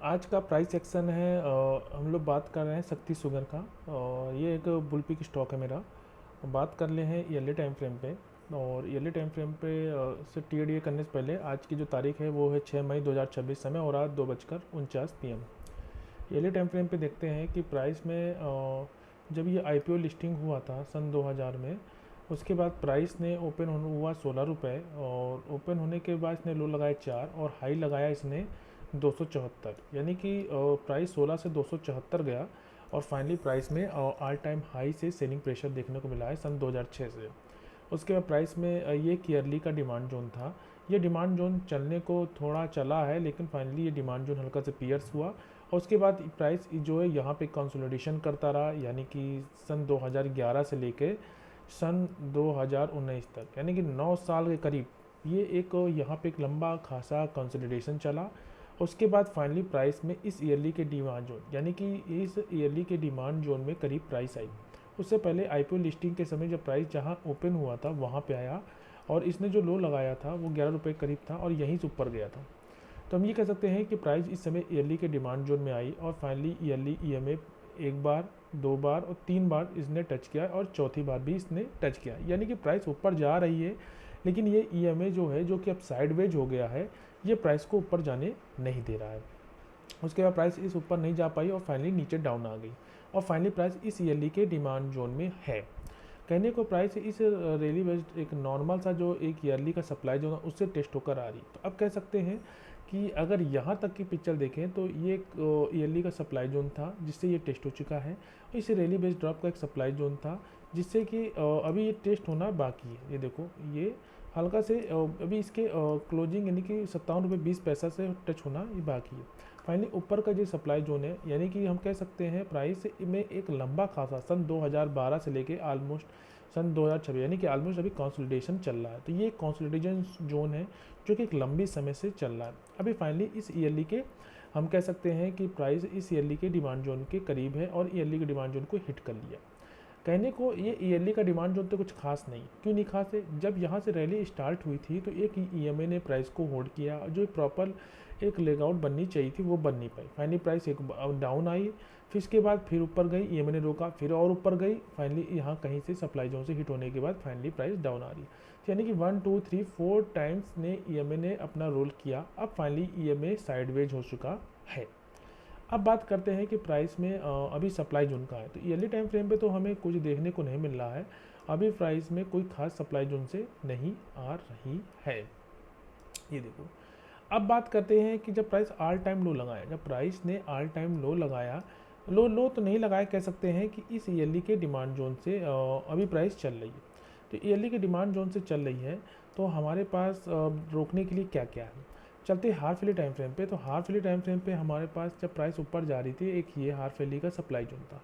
आज का price section है। हम लोग बात कर रहे हैं शक्ति शुगर का। ये एक बुल पिक स्टॉक है मेरा। बात कर ले हैं ईयरली टाइम फ्रेम पे। और ईयरली टाइम फ्रेम पे से TDA करने से पहले आज की जो तारीख है वो है 6 मई 2026 समय और रात 2:49 PM। ईयरली टाइम फ्रेम पे देखते हैं कि प्राइस में जब ये IPO लिस्टिंग हुआ था सन 2000 में, उसके बाद प्राइस ने ओपन हुआ 16 रुपये और ओपन होने के बाद इसने लो लगाया 4 और हाई लगाया इसने 274, यानी कि प्राइस 16 से 274 गया। और फाइनली प्राइस में ऑल टाइम हाई से सेलिंग प्रेशर देखने को मिला है सन 2006 से। उसके बाद प्राइस में ये ईयरली का डिमांड जोन था। ये डिमांड जोन चलने को थोड़ा चला है, लेकिन फाइनली ये डिमांड जोन हल्का से पियर्स हुआ और उसके बाद प्राइस जो है यहाँ पे कंसोलिडेशन करता रहा, यानी कि सन 2011 से लेके सन 2019 तक, यानी कि 9 साल के करीब ये एक यहाँ पे एक लंबा खासा कंसोलिडेशन चला। उसके बाद फाइनली प्राइस में इस ईयरली के डिमांड जोन, यानी कि इस ईयरली के डिमांड जोन में करीब प्राइस आई। उससे पहले IPO लिस्टिंग के समय जब प्राइस जहाँ ओपन हुआ था वहाँ पे आया और इसने जो लो लगाया था वो 11 रुपये करीब था और यहीं से ऊपर गया था। तो हम ये कह सकते हैं कि प्राइस इस समय ईयरली के डिमांड जोन में आई और फाइनली ईयरली EMA एक बार, 2 बार और 3 बार इसने टच किया और चौथी बार भी इसने टच किया, यानी कि प्राइस ऊपर जा रही है। लेकिन ये EMA जो है, जो कि अब साइडवेज हो गया है, ये प्राइस को ऊपर जाने नहीं दे रहा है। उसके बाद प्राइस इस ऊपर नहीं जा पाई और फाइनली नीचे डाउन आ गई और फाइनली प्राइस इस ईयरली के डिमांड जोन में है। कहने को प्राइस इस रैली बेस्ड एक नॉर्मल सा जो एक ईयरली का सप्लाई जो है उससे टेस्ट होकर आ रही। तो अब कह सकते हैं कि अगर यहाँ तक की पिक्चर देखें तो ये एक ईयरली का सप्लाई जोन था जिससे ये टेस्ट हो चुका है। इस रैली बेस्ड ड्रॉप का एक सप्लाई जोन था जिससे कि अभी ये टेस्ट होना बाकी है। ये देखो, ये हल्का से अभी इसके क्लोजिंग यानी कि 57.20 रुपये से टच होना ये बाकी है। फाइनली ऊपर का जो सप्लाई जोन है, यानी कि हम कह सकते हैं प्राइस में एक लंबा खासा सन 2012 से लेके ऑलमोस्ट सन 2026, यानी कि ऑलमोस्ट अभी कंसोलिडेशन चल रहा है। तो ये कंसोलिडेशन जोन है जो कि एक लंबी समय से चल रहा है। अभी फाइनली इस ईयरली के हम कह सकते हैं कि प्राइस इस ईयरली के डिमांड जोन के करीब है और ईयरली के डिमांड जोन को हिट कर लिया। कहने को ये ईयरली का डिमांड जोन तो कुछ खास नहीं। क्यों नहीं खास है? जब यहाँ से रैली स्टार्ट हुई थी तो एक EMA ने प्राइस को होल्ड किया, जो प्रॉपर एक लेगआउट बननी चाहिए थी वो बन नहीं पाई। फाइनली प्राइस एक डाउन आई, फिर इसके बाद फिर ऊपर गई, EMA ने रोका, फिर और ऊपर गई। फाइनली यहाँ कहीं से सप्लाई जोन से हिट होने के बाद फाइनली प्राइस डाउन आ रही है। यानी कि 1 2 3 4 टाइम्स ने EMA ने अपना रोल किया। अब फाइनली EMA साइडवेज हो चुका है। अब बात करते हैं कि प्राइस में अभी सप्लाई जोन का है। तो ईयरली टाइम फ्रेम पे तो हमें कुछ देखने को नहीं मिल रहा है। अभी प्राइस में कोई खास सप्लाई जोन से नहीं आ रही है। ये देखो, अब बात करते हैं कि जब प्राइस ऑल टाइम लो लगाया, जब प्राइस ने ऑल टाइम लो लगाया, लो तो नहीं लगाया, कह सकते हैं कि इस ईयरली के डिमांड जोन से अभी प्राइस चल रही है। तो ईयरली के डिमांड जोन से चल रही है तो हमारे पास रोकने के लिए क्या क्या है। चलते हाफ ईयरली टाइम फ्रेम पे। तो हाफ ईयरली टाइम फ्रेम पे हमारे पास जब प्राइस ऊपर जा रही थी, एक ये हाफ ईयरली का सप्लाई जोन था।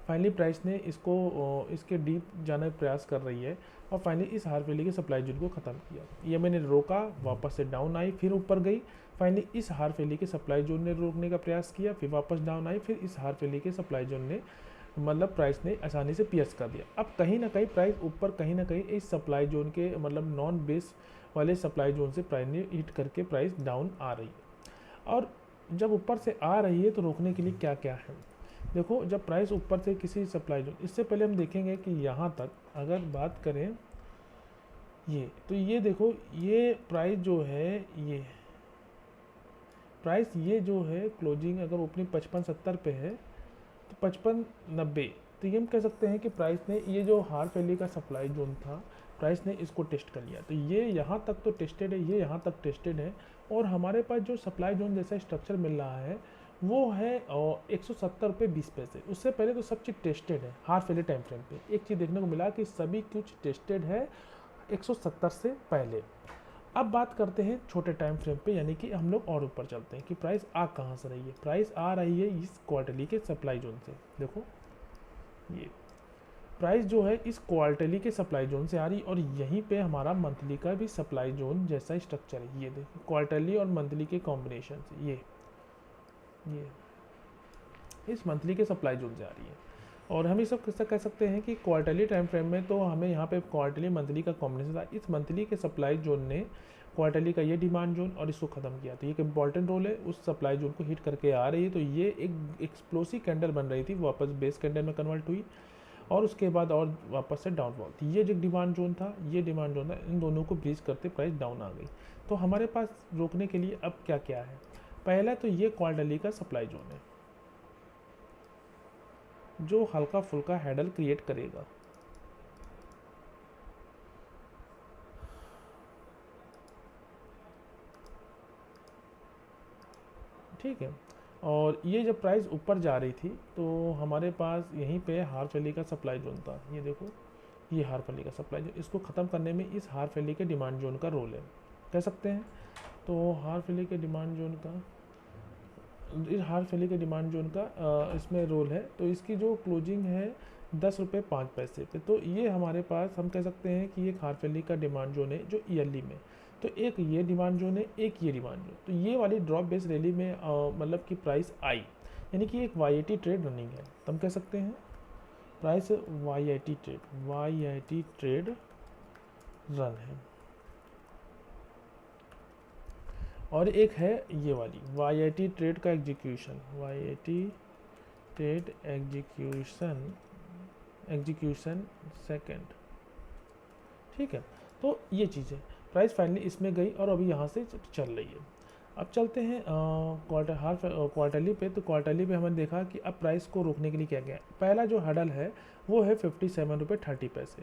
फाइनली प्राइस ने इसको इसके डीप जाने का प्रयास कर रही है और फाइनली इस हाफ ईयरली के सप्लाई जोन को ख़त्म किया। ये मैंने रोका, वापस से डाउन आई, फिर ऊपर गई। फाइनली इस हाफ ईयरली के सप्लाई जोन ने रोकने का प्रयास किया, फिर वापस डाउन आई, फिर इस हाफ ईयरली के सप्लाई जोन ने मतलब प्राइस ने आसानी से पियर्स कर दिया। अब कहीं ना कहीं प्राइस ऊपर, कहीं ना कहीं इस सप्लाई जोन के मतलब नॉन बेस वाले सप्लाई जोन से प्राइस ने हिट करके प्राइस डाउन आ रही है। और जब ऊपर से आ रही है तो रोकने के लिए क्या क्या है। देखो, जब प्राइस ऊपर से किसी सप्लाई जोन, इससे पहले हम देखेंगे कि यहाँ तक अगर बात करें ये, तो ये देखो, ये प्राइस जो है, ये प्राइस ये जो है क्लोजिंग अगर ओपनिंग 55.70 पे है तो 55.90, तो ये हम कह सकते हैं कि प्राइस ने ये जो हाफ ईयरली का सप्लाई जोन था प्राइस ने इसको टेस्ट कर लिया। तो ये यहाँ तक तो टेस्टेड है, ये यहाँ तक टेस्टेड है और हमारे पास जो सप्लाई जोन जैसा स्ट्रक्चर मिल रहा है वो है 170.20 रुपये। उससे पहले तो सब चीज़ टेस्टेड है। हाफ ईयरली टाइम फ्रेम पे एक चीज़ देखने को मिला कि सभी कुछ टेस्टेड है 170 से पहले। अब बात करते हैं छोटे टाइम फ्रेम पे, यानी कि हम लोग और ऊपर चलते हैं कि प्राइस आ कहाँ से रही है। प्राइस आ रही है इस क्वार्टरली के सप्लाई जोन से। देखो, ये प्राइस जो है इस क्वार्टरली के सप्लाई जोन से आ रही और यहीं पे हमारा मंथली का भी सप्लाई जोन जैसा स्ट्रक्चर है। ये देखिए, क्वार्टरली और मंथली के कॉम्बिनेशन से ये इस मंथली के सप्लाई जोन से आ रही है। और हम ये सब किस्सा कह सकते हैं कि क्वार्टरली टाइम फ्रेम में तो हमें यहाँ पे क्वार्टरली मंथली का कॉम्बिनेशन था। इस मंथली के सप्लाई जोन ने क्वार्टरली का ये डिमांड जोन और इसको ख़त्म किया। तो ये एक इंपॉर्टेंट रोल है, उस सप्लाई जोन को हिट करके आ रही है। तो ये एक एक्सप्लोसिव कैंडल बन रही थी, वापस बेस कैंडल में कन्वर्ट हुई और उसके बाद और वापस से डाउनफॉल। तो ये जो डिमांड जोन था, ये डिमांड जोन था, इन दोनों को ब्रीच करते प्राइस डाउन आ गई। तो हमारे पास रोकने के लिए अब क्या क्या है? पहला तो ये क्वार्टरली का सप्लाई जोन है जो हल्का फुल्का हैडल क्रिएट करेगा। ठीक है, और ये जब प्राइस ऊपर जा रही थी तो हमारे पास यहीं पे हार्फ वैली का सप्लाई जोन था। ये देखो, ये हार्फ वैली का सप्लाई जोन, इसको ख़त्म करने में इस हार्फ वैली के डिमांड जोन का रोल है, कह सकते हैं। तो हार्फ वैली के डिमांड जोन का, इस हार्फ वैली के डिमांड जोन का इसमें रोल है। तो इसकी जो क्लोजिंग है 10 रुपये 5 पैसे पे, तो ये हमारे पास हम कह सकते हैं कि एक हार्फ वैली का डिमांड जोन है जो ईयरली में। तो एक ये डिमांड जोन है, एक ये डिमांड जोन। तो ये वाली ड्रॉप बेस रैली में मतलब कि प्राइस आई, यानी कि एक YIT ट्रेड रनिंग है, तो हम कह सकते हैं प्राइस YIT ट्रेड रन है। और एक है ये वाली YIT ट्रेड का execution, YIT trade execution second. ठीक है, तो ये चीज़ है। प्राइस फाइनली इसमें गई और अभी यहाँ से चल रही है। अब चलते हैं क्वार्टरली पे। तो क्वार्टरली पे हमने देखा कि अब प्राइस को रोकने के लिए क्या गया। पहला जो हडल है वो है 57 रुपये 30 पैसे,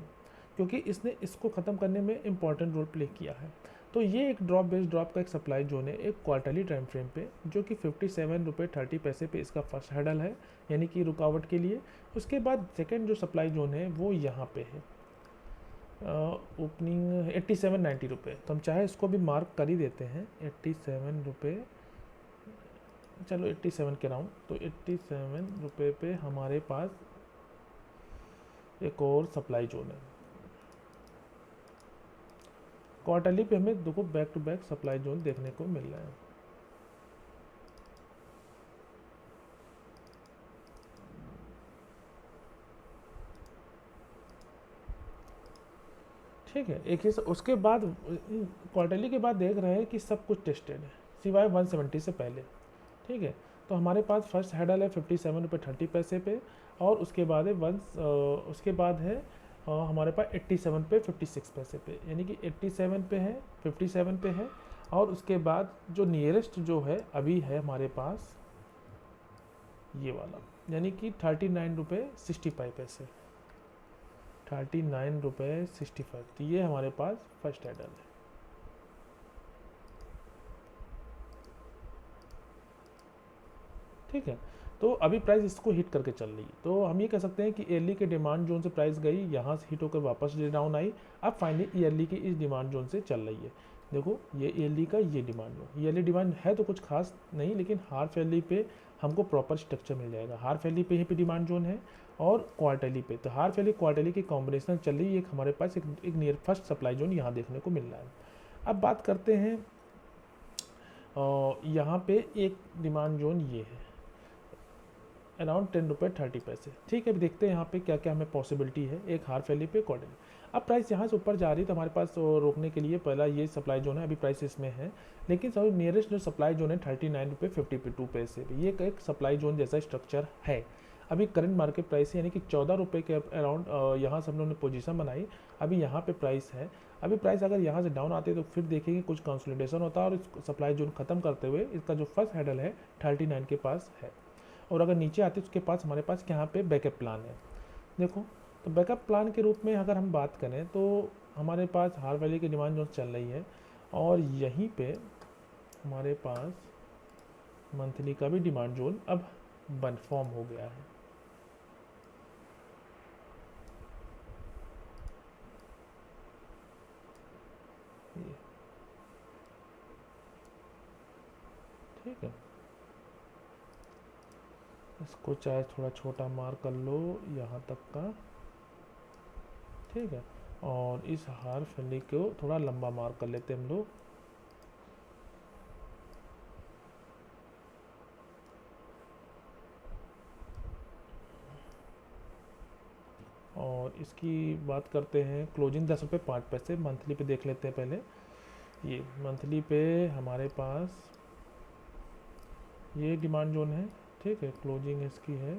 क्योंकि इसने इसको ख़त्म करने में इम्पॉर्टेंट रोल प्ले किया है। तो ये एक ड्रॉप बेस्ड ड्रॉप का एक सप्लाई जोन है एक क्वार्टरली टाइम फ्रेम पे, जो कि 57 रुपये 30 पैसे पे इसका फर्स्ट हडल है, यानी कि रुकावट के लिए। उसके बाद सेकेंड जो सप्लाई जोन है वो यहाँ पे है, ओपनिंग 87-90 रुपये। तो हम चाहे इसको भी मार्क कर ही देते हैं 87 रुपये, चलो 87 के राउंड। तो 87 रुपये पे हमारे पास एक और सप्लाई जोन है। क्वार्टरली पे हमें देखो back to back supply zone देखने को मिल रहा है। ठीक है, एक ही उसके बाद क्वार्टरली के बाद देख रहे हैं कि सब कुछ टेस्टेड है सिवाय 170 से पहले। ठीक है, तो हमारे पास फर्स्ट हैडल है 57 रुपये 30 पैसे पे, और उसके बाद है उसके बाद है हमारे पास 87 पे 56 पैसे पे, यानी कि 87 पे है, 57 पे है, और उसके बाद जो नियरेस्ट जो है अभी है हमारे पास ये वाला, यानी कि 39 रुपये 65 पैसे, 39 रुपये 65। तो ये हमारे पास फर्स्ट हैडल है। ठीक है, तो अभी प्राइस इसको हिट करके चल रही है। तो हम ये कह सकते हैं कि ईयरली के डिमांड जोन से प्राइस गई, यहाँ से हिट होकर वापस डाउन आई, अब फाइनली ईयरली की इस डिमांड जोन से चल रही है। देखो ये ईयरली का ये डिमांड जोन, ईयरली डिमांड है तो कुछ खास नहीं, लेकिन हार्फ ईयरली पे हमको प्रॉपर स्ट्रक्चर मिल जाएगा। हार्फ ईयरली पे यहीं पे डिमांड जोन है और क्वार्टरली पे, तो हार्फ ईयरली क्वार्टरली की कॉम्बिनेशन चल रही है। एक हमारे पास एक नियर फर्स्ट सप्लाई जोन यहाँ देखने को मिल रहा है। अब बात करते हैं यहाँ पे एक डिमांड जोन ये है अराउंड 10 रुपये 30 पैसे। ठीक है, अभी देखते हैं यहाँ पे क्या क्या हमें पॉसिबिलिटी है एक हार्फ वैली पे क्वार्टरली। अब प्राइस यहाँ से ऊपर जा रही है तो हमारे पास रोकने के लिए पहला ये सप्लाई जोन है, अभी प्राइस इसमें है, लेकिन सब नियरेस्ट जो सप्लाई जोन है 39 रुपये 52 पैसे पे, ये एक सप्लाई जोन जैसा स्ट्रक्चर है। अभी करंट मार्केट प्राइस है, यानी कि 14 रुपये के अराउंड यहाँ से हम लोगों ने पोजीशन बनाई। अभी यहाँ पे प्राइस है, अभी प्राइस अगर यहाँ से डाउन आते तो फिर देखेंगे कुछ कंसोलिडेशन होता है, और इस सप्लाई जोन खत्म करते हुए इसका जो फर्स्ट हैंडल है 39 के पास है। और अगर नीचे आते उसके पास हमारे पास यहाँ पे बैकअप प्लान है। देखो, तो बैकअप प्लान के रूप में अगर हम बात करें तो हमारे पास हार वैली की डिमांड जोन चल रही है, और यहीं पे हमारे पास मंथली का भी डिमांड जोन अब बन फॉर्म हो गया है। ठीक है, इसको चाहे थोड़ा छोटा मार कर लो यहाँ तक का। ठीक है, और इस हार फैली को थोड़ा लंबा मार कर लेते हम लोग। और इसकी बात करते हैं क्लोजिंग 10 रुपये 5 पैसे मंथली पे देख लेते हैं पहले। ये मंथली पे हमारे पास ये डिमांड जोन है, ठीक है। क्लोजिंग इसकी है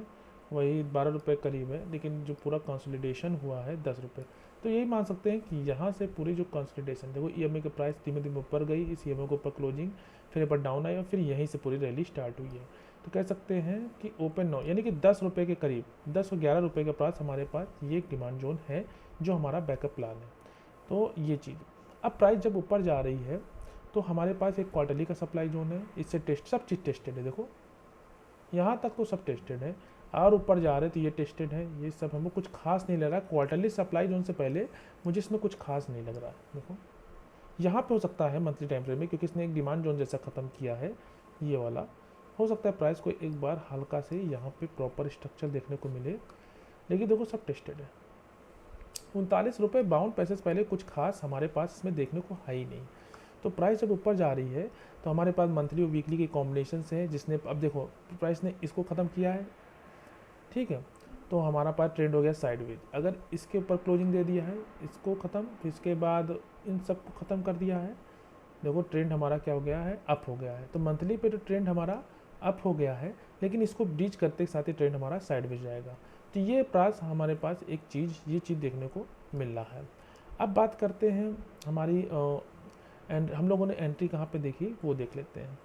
वही 12 रुपये करीब है, लेकिन जो पूरा कंसोलिडेशन हुआ है 10 रुपये। तो यही मान सकते हैं कि यहाँ से पूरी जो कंसोलिडेशन, देखो ईएमए के प्राइस धीमे धीमे ऊपर गई, इस ईएमए के ऊपर क्लोजिंग, फिर ऊपर डाउन आई और फिर यहीं से पूरी रैली स्टार्ट हुई है। तो कह सकते हैं कि ओपन नो यानी कि 10 रुपये के करीब, 10 और 11 रुपये के पास हमारे पास ये एक डिमांड जोन है जो हमारा बैकअप प्लान है। तो ये चीज़, अब प्राइस जब ऊपर जा रही है तो हमारे पास एक क्वार्टरली का सप्लाई जोन है, इससे टेस्ट सब चीज़ टेस्टेड है। देखो यहाँ तक तो सब टेस्टेड है, और ऊपर जा रहे तो ये टेस्टेड है। ये सब हमको कुछ खास नहीं लग रहा। क्वार्टरली सप्लाई जोन से पहले मुझे इसमें कुछ खास नहीं लग रहा है। देखो यहाँ पे हो सकता है मंथली टाइम फ्रेम में, क्योंकि इसने एक डिमांड जोन जैसा ख़त्म किया है ये वाला, हो सकता है प्राइस को एक बार हल्का से यहाँ पे प्रॉपर स्ट्रक्चर देखने को मिले। लेकिन देखो सब टेस्टेड है। 39 रुपये 52 पैसे से पहले कुछ खास हमारे पास इसमें देखने को है ही नहीं। तो प्राइस जब ऊपर जा रही है तो हमारे पास मंथली और वीकली के कॉम्बिनेशन से है, जिसने अब देखो प्राइस ने इसको ख़त्म किया है, ठीक है। तो हमारा पास ट्रेंड हो गया साइडवेज। अगर इसके ऊपर क्लोजिंग दे दिया है, इसको ख़त्म, फिर इसके बाद इन सब को ख़त्म कर दिया है, देखो ट्रेंड हमारा क्या हो गया है, अप हो गया है। तो मंथली पे तो ट्रेंड हमारा अप हो गया है, लेकिन इसको ब्रीच करते के साथ ही ट्रेंड हमारा साइडवेज जाएगा। तो ये प्राइस हमारे पास एक चीज़, ये चीज़ देखने को मिल रहा है। अब बात करते हैं हमारी एंड हम लोगों ने एंट्री कहाँ पे देखी वो देख लेते हैं।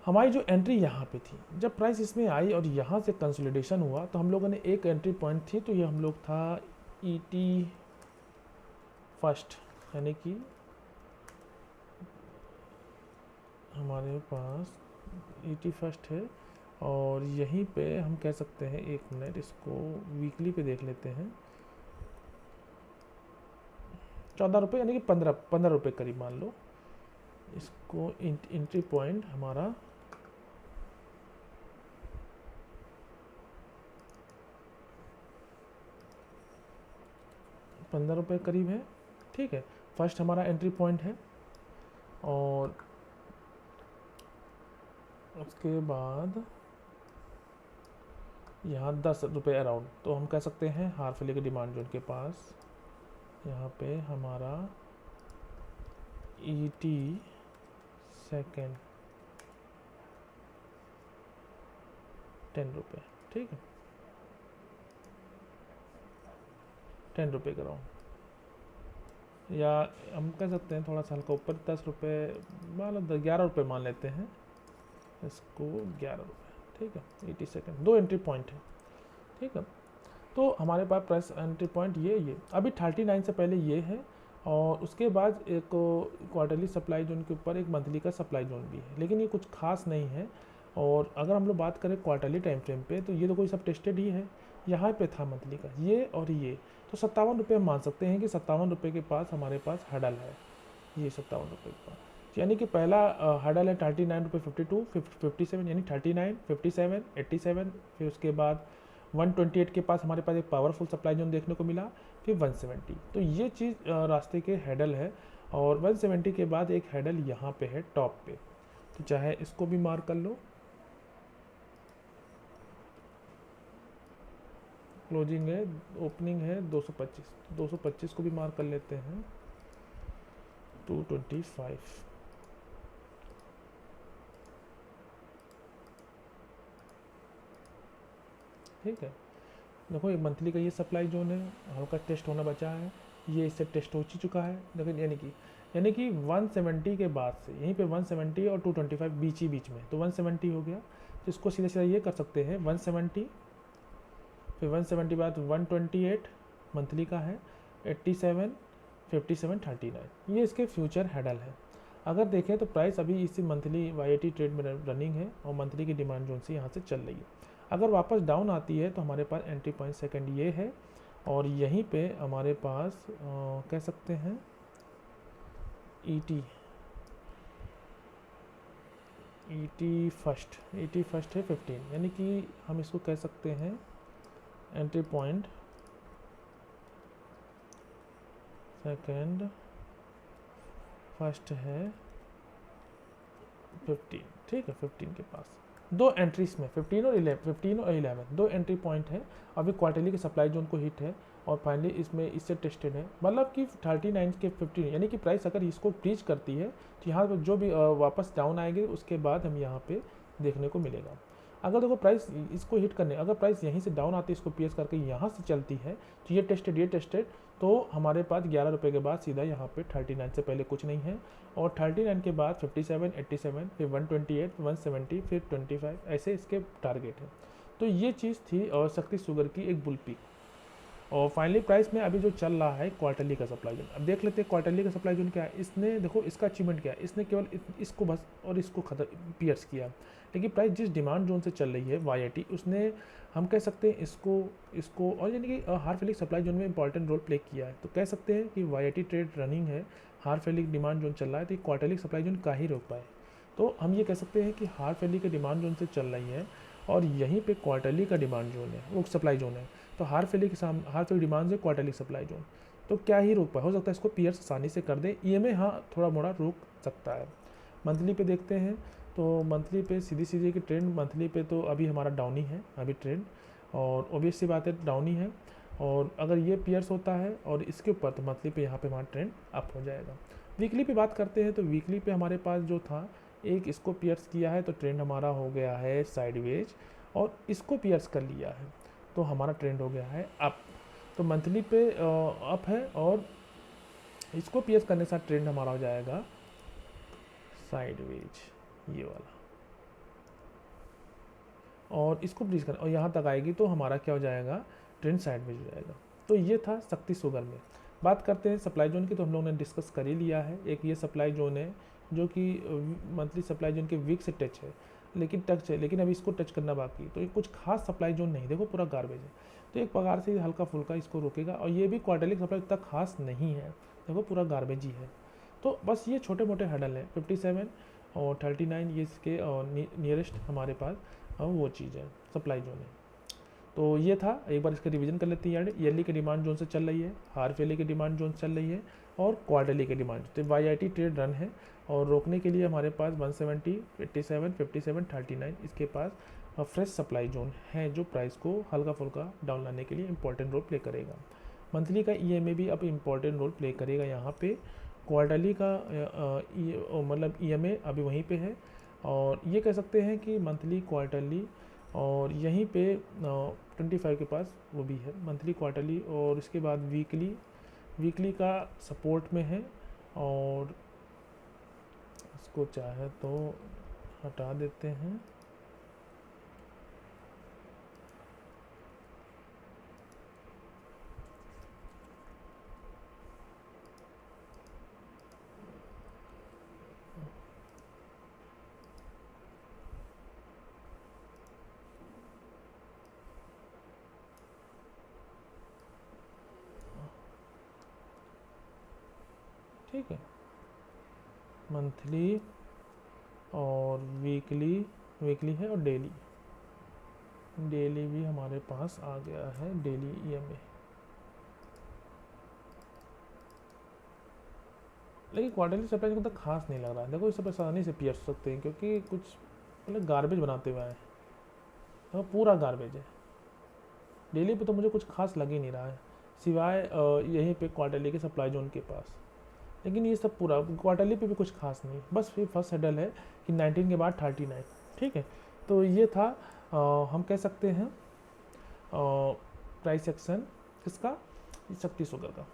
हमारी जो एंट्री यहाँ पे थी, जब प्राइस इसमें आई और यहाँ से कंसोलिडेशन हुआ तो हम लोगों ने एक एंट्री पॉइंट थी, तो ये हम लोग था ईटी फर्स्ट, यानी कि हमारे पास ईटी फर्स्ट है। और यहीं पे हम कह सकते हैं, एक मिनट इसको वीकली पे देख लेते हैं, 14 रुपये यानी कि 15 रुपये करीब मान लो। इसको एंट्री पॉइंट हमारा 15 रुपये करीब है, ठीक है। फर्स्ट हमारा एंट्री पॉइंट है, और उसके बाद यहाँ 10 रुपये अराउंड, तो हम कह सकते हैं हार्फली के डिमांड जोन के पास यहाँ पे हमारा ईटी सेकेंड 10 रुपये, ठीक है, 10 रुपये का राउंड, या हम कह सकते हैं थोड़ा सा हल्का ऊपर 10 रुपये, मान लो 11 रुपये मान लेते हैं इसको, 11 रुपये, ठीक है। 80 सेकेंड, 2 एंट्री पॉइंट है, ठीक है। तो हमारे पास प्राइस एंट्री पॉइंट ये अभी 39 से पहले ये है, और उसके बाद एक क्वार्टरली सप्लाई जोन के ऊपर एक मंथली का सप्लाई जोन भी है, लेकिन ये कुछ खास नहीं है। और अगर हम लोग बात करें क्वार्टरली टाइम फ्रेम पे, तो ये तो कोई सब टेस्टेड ही है। यहाँ पे था मंथली का ये और ये, तो 57 रुपये हम मान सकते हैं कि 57 रुपये के पास हमारे पास हडल है, ये 57 रुपये के पास, यानी कि पहला हडल है 39 रुपये 52, 57, यानी 39, 57, 87, फिर उसके बाद 128 के पास हमारे पास एक पावरफुल सप्लाई जोन देखने को मिला, फिर 170। तो ये चीज़ रास्ते के हेडल है, और 170 के बाद एक हेडल यहाँ पे है टॉप पे, तो चाहे इसको भी मार्क कर लो। क्लोजिंग है, ओपनिंग है 225, 225 को भी मार्क कर लेते हैं, 225, ठीक है। देखो ये मंथली का ये सप्लाई जोन है, हल्का टेस्ट होना बचा है, ये इससे टेस्ट हो चुका है, लेकिन यानी कि 170 के बाद से यहीं पे 170 और 225 बीच में, तो 170 हो गया। तो इसको सीधे सीधा ये कर सकते हैं 170, फिर 170 बाद 128 मंथली का है, 87, 57, 39, ये इसके फ्यूचर हेडल है। अगर देखें तो प्राइस अभी इसी मंथली YAT ट्रेड में रनिंग है, और मंथली की डिमांड जोन से यहाँ से चल रही है। अगर वापस डाउन आती है तो हमारे पास एंट्री पॉइंट सेकंड ये है, और यहीं पे हमारे पास कह सकते हैं ईटी फर्स्ट है 15, यानी कि हम इसको कह सकते हैं एंट्री पॉइंट सेकंड, फर्स्ट है 15, ठीक है। 15 के पास दो एंट्रीज में 15 और 11 दो एंट्री पॉइंट है। अभी क्वार्टरली के सप्लाई जोन को हिट है, और फाइनली इसमें इससे टेस्टेड है, मतलब कि 39 के 15, यानी कि प्राइस अगर इसको ब्रीच करती है तो यहाँ पर जो भी वापस डाउन आएगी उसके बाद हम यहाँ पे देखने को मिलेगा। अगर देखो प्राइस इसको हिट करने, अगर प्राइस यहीं से डाउन आती है इसको पीएस करके यहाँ से चलती है तो ये टेस्टेड, तो हमारे पास 11 रुपये के बाद सीधा यहाँ पे 39 से पहले कुछ नहीं है, और 39 के बाद 57, 87, फिर 128, 170, फिर 25, ऐसे इसके टारगेट है। तो ये चीज़ थी और शक्ति शुगर की एक बुल पीक। और फाइनली प्राइस में अभी जो चल रहा है क्वार्टरली का सप्लाई जोन, अब देख लेते हैं क्वार्टरली का सप्लाई जोन क्या है। इसने देखो इसका अचीवमेंट क्या है, इसने केवल इसको बस और इसको पियर्स किया, लेकिन प्राइस जिस डिमांड जोन से चल रही है YIT, उसने हम कह सकते हैं इसको और यानी कि हार्फेलिक सप्लाई जोन में इंपॉर्टेंट रोल प्ले किया है। तो कह सकते हैं कि YIT ट्रेड रनिंग है, हार्फेलिक डिमांड जोन चल रहा है, तो क्वार्टरलिक सप्लाई जोन का ही रोक पाए। तो हम ये कह सकते हैं कि हार्फेलिक के डिमांड जोन से चल रही है और यहीं पे क्वार्टरली का डिमांड जोन है, वो सप्लाई जोन है। तो हार्फेलिक डिमांड से क्वार्टरली सप्लाई जोन, तो क्या ही रोक पाए, हो सकता है इसको पियर्स आसानी से कर दे। EMA हाँ थोड़ा मोड़ा रोक सकता है। मंथली पे देखते हैं, तो मंथली पे सीधी की ट्रेंड मंथली पे तो अभी हमारा डाउन ही है अभी ट्रेंड, और ऑब्वियस सी बात है डाउन ही है। और अगर ये पियर्स होता है और इसके ऊपर तो मंथली पे यहाँ पे हमारा ट्रेंड अप हो जाएगा। वीकली पे बात करते हैं, तो वीकली पे हमारे पास जो था एक इसको पियर्स किया है तो ट्रेंड हमारा हो गया है साइडवेज, और इसको पियर्स कर लिया है तो हमारा ट्रेंड हो गया है अप। तो मंथली पे अप है और इसको पियर्स करने के साथ ट्रेंड हमारा हो जाएगा साइडवेज, ये वाला, और इसको ब्रीच कर और यहाँ तक आएगी तो हमारा क्या हो जाएगा, ट्रेंड साइडवेज हो जाएगा। तो ये था शक्ति शुगर में। बात करते हैं सप्लाई जोन की, तो हम लोगों ने डिस्कस कर ही लिया है। एक ये सप्लाई जोन है जो कि मंथली सप्लाई जोन के वीक से टच है, लेकिन अभी इसको टच करना बाकी, तो ये कुछ खास सप्लाई जोन नहीं, देखो पूरा गार्बेज है। तो एक प्रकार से हल्का फुल्का इसको रोकेगा, और ये भी क्वार्टरली सप्लाई उतना खास नहीं है, देखो पूरा गार्बेज ही है। तो बस ये छोटे मोटे हडल हैं, 57 और 39 ये इसके नियरेस्ट हमारे पास वो चीज़ है, सप्लाई जोन है। तो ये था, एक बार इसका रिवीजन कर लेते हैं। ईयरली के डिमांड जोन से चल रही है, हाफ ईयरली के डिमांड जोन चल रही है, और क्वार्टरली के डिमांड, तो YIT ट्रेड रन है। और रोकने के लिए हमारे पास 170, 87, 57, 39 इसके पास फ्रेश सप्लाई जोन है, जो प्राइस को हल्का फुल्का डाउन लाने के लिए इंपॉर्टेंट रोल प्ले करेगा। मंथली का EMA भी अब इंपॉर्टेंट रोल प्ले करेगा यहाँ पे। क्वार्टरली का मतलब EMA अभी वहीं पे है, और ये कह सकते हैं कि मंथली क्वार्टरली, और यहीं पे 25 के पास वो भी है मंथली क्वार्टरली, और इसके बाद वीकली का सपोर्ट में है, और इसको चाहे तो हटा देते हैं। ठीक है, मंथली और वीकली है, और डेली भी हमारे पास आ गया है, डेली EMA। लेकिन क्वार्टरली सप्लाई को तो खास नहीं लग रहा है, देखो इसे आसानी से पियर सकते हैं, क्योंकि कुछ मतलब गार्बेज बनाते हुए आए, तो पूरा गार्बेज है। डेली पे तो मुझे कुछ खास लग ही नहीं रहा है, सिवाय यहीं पे क्वार्टरली के सप्लाई जोन के पास। लेकिन ये सब पूरा क्वार्टरली पे भी कुछ खास नहीं, बस फिर फर्स्ट हेडल है कि 19 के बाद 39। ठीक है, तो ये था हम कह सकते हैं प्राइस एक्शन किसका, शक्ति शुगर का।